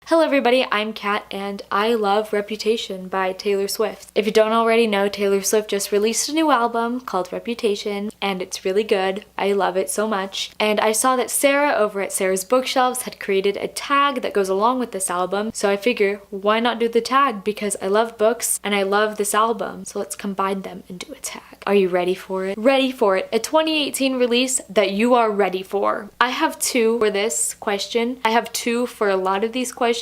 Hello everybody, I'm Kat and I love Reputation by Taylor Swift. If you don't already know, Taylor Swift just released a new album called Reputation and it's really good. I love it so much. And I saw that Sarah over at Sarah's Bookshelves had created a tag that goes along with this album, so I figure why not do the tag because I love books and I love this album, so let's combine them and do a tag. Are you ready for it? Ready for it. A 2018 release that you are ready for. I have two for this question. I have two for a lot of these questions.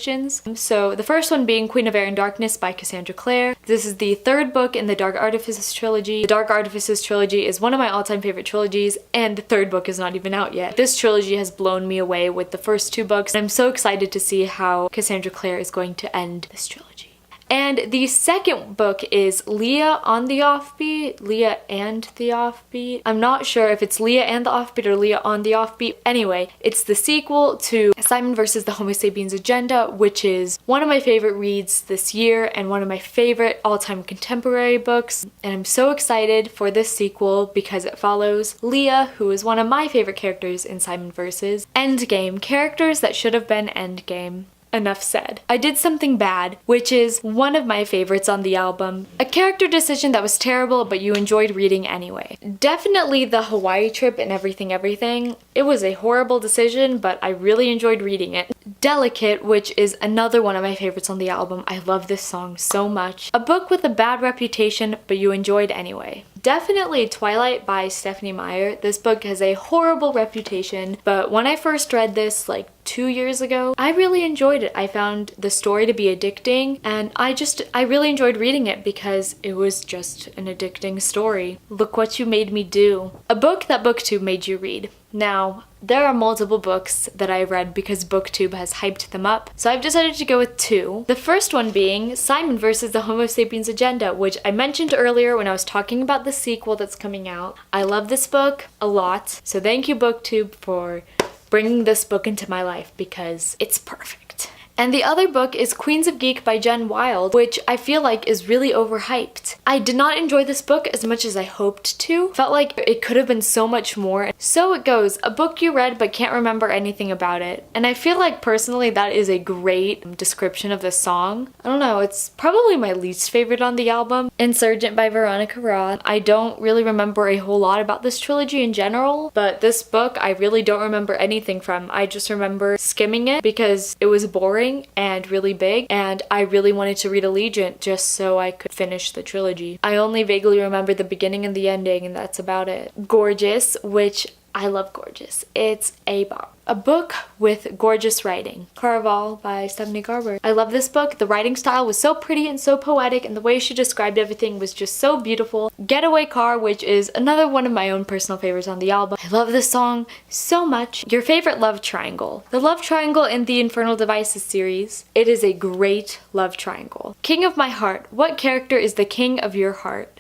So the first one being Queen of Air and Darkness by Cassandra Clare. This is the third book in the Dark Artifices trilogy. The Dark Artifices trilogy is one of my all-time favorite trilogies and the third book is not even out yet. This trilogy has blown me away with the first two books and I'm so excited to see how Cassandra Clare is going to end this trilogy. And the second book is Leah on the Offbeat, Leah and the Offbeat. I'm not sure if it's Leah and the Offbeat or Leah on the Offbeat. Anyway, it's the sequel to Simon vs. the Homo Sapiens Agenda, which is one of my favorite reads this year and one of my favorite all-time contemporary books. And I'm so excited for this sequel because it follows Leah, who is one of my favorite characters in Simon vs. Endgame, characters that should have been Endgame. Enough said. I did something bad, which is one of my favorites on the album. A character decision that was terrible, but you enjoyed reading anyway. Definitely the Hawaii trip and everything. It was a horrible decision, but I really enjoyed reading it. Delicate, which is another one of my favorites on the album. I love this song so much. A book with a bad reputation, but you enjoyed anyway. Definitely Twilight by Stephenie Meyer. This book has a horrible reputation, but when I first read this like 2 years ago, I really enjoyed it. I found the story to be addicting and I really enjoyed reading it because it was just an addicting story. Look what you made me do. A book that BookTube made you read. Now, there are multiple books that I read because BookTube has hyped them up, so I've decided to go with two. The first one being Simon vs. the Homo Sapiens Agenda, which I mentioned earlier when I was talking about the sequel that's coming out. I love this book a lot, so thank you BookTube for bringing this book into my life because it's perfect. And the other book is Queens of Geek by Jen Wilde, which I feel like is really overhyped. I did not enjoy this book as much as I hoped to. Felt like it could have been so much more. So it goes, a book you read but can't remember anything about it. And I feel like personally that is a great description of this song. I don't know, it's probably my least favorite on the album. Insurgent by Veronica Roth. I don't really remember a whole lot about this trilogy in general, but this book I really don't remember anything from. I just remember skimming it because it was boring and really big, and I really wanted to read Allegiant just so I could finish the trilogy. I only vaguely remember the beginning and the ending, and that's about it. Gorgeous, which I love Gorgeous. It's a bomb. A book with gorgeous writing. Caraval by Stephanie Garber. I love this book. The writing style was so pretty and so poetic and the way she described everything was just so beautiful. Getaway Car, which is another one of my own personal favorites on the album. I love this song so much. Your favorite love triangle. The love triangle in the Infernal Devices series. It is a great love triangle. King of My Heart. What character is the king of your heart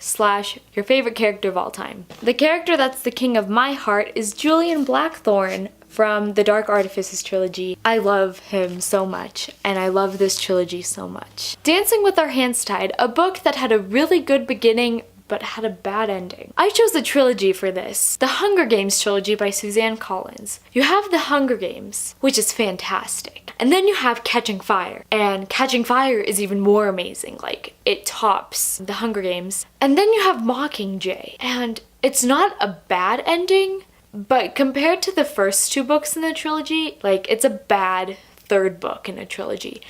/ your favorite character of all time? The character that's the king of my heart is Julian Blackthorne from the Dark Artifices trilogy. I love him so much, and I love this trilogy so much. Dancing with Our Hands Tied, a book that had a really good beginning but had a bad ending. I chose the trilogy for this. The Hunger Games trilogy by Suzanne Collins. You have The Hunger Games, which is fantastic. And then you have Catching Fire. And Catching Fire is even more amazing. Like, it tops The Hunger Games. And then you have Mockingjay. And it's not a bad ending, but compared to the first two books in the trilogy, like, it's a bad third book in a trilogy.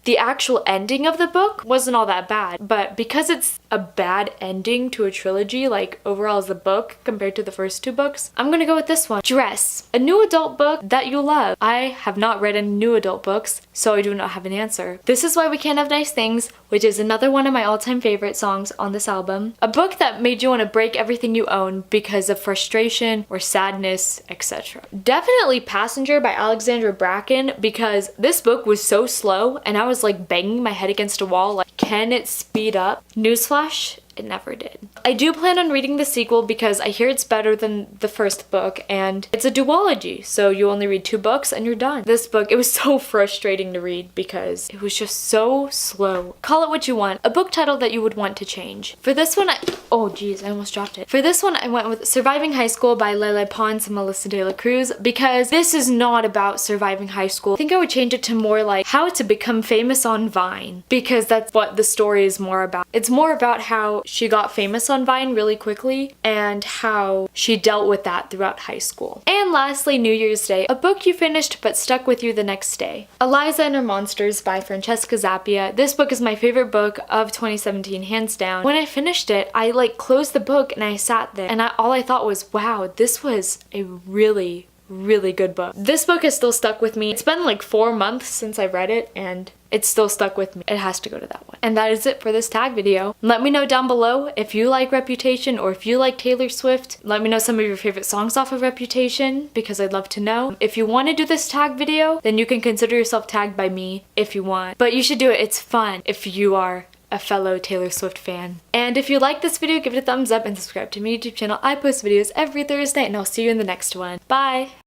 The actual ending of the book wasn't all that bad, but because it's a bad ending to a trilogy, like overall as a book compared to the first two books, I'm gonna go with this one. Dress, a new adult book that you love. I have not read any new adult books, so I do not have an answer. This Is Why We Can't Have Nice Things, which is another one of my all-time favorite songs on this album. A book that made you want to break everything you own because of frustration or sadness, etc. Definitely Passenger by Alexandra Bracken because this book was so slow and I was like banging my head against a wall like, can it speed up? Newsflash, it never did. I do plan on reading the sequel because I hear it's better than the first book, and it's a duology, so you only read 2 books and you're done. This book, it was so frustrating to read because it was just so slow. Call it what you want. A book title that you would want to change. For this one, oh geez, I almost dropped it. For this one, I went with Surviving High School by Lele Pons and Melissa De La Cruz because this is not about surviving high school. I think I would change it to more like how to become famous on Vine, because that's what the story is more about. It's more about how she got famous on Vine really quickly and how she dealt with that throughout high school. And lastly, New Year's Day, a book you finished but stuck with you the next day. Eliza and Her Monsters by Francesca Zappia. This book is my favorite book of 2017, hands down. When I finished it, I like closed the book and I sat there and all I thought was, wow, this was a really good book. This book has still stuck with me. It's been like 4 months since I read it and it's still stuck with me. It has to go to that one. And that is it for this tag video. Let me know down below if you like Reputation or if you like Taylor Swift. Let me know some of your favorite songs off of Reputation because I'd love to know. If you want to do this tag video, then you can consider yourself tagged by me if you want. But you should do it. It's fun if you are a fellow Taylor Swift fan. And if you like this video, give it a thumbs up and subscribe to my YouTube channel. I post videos every Thursday and I'll see you in the next one. Bye!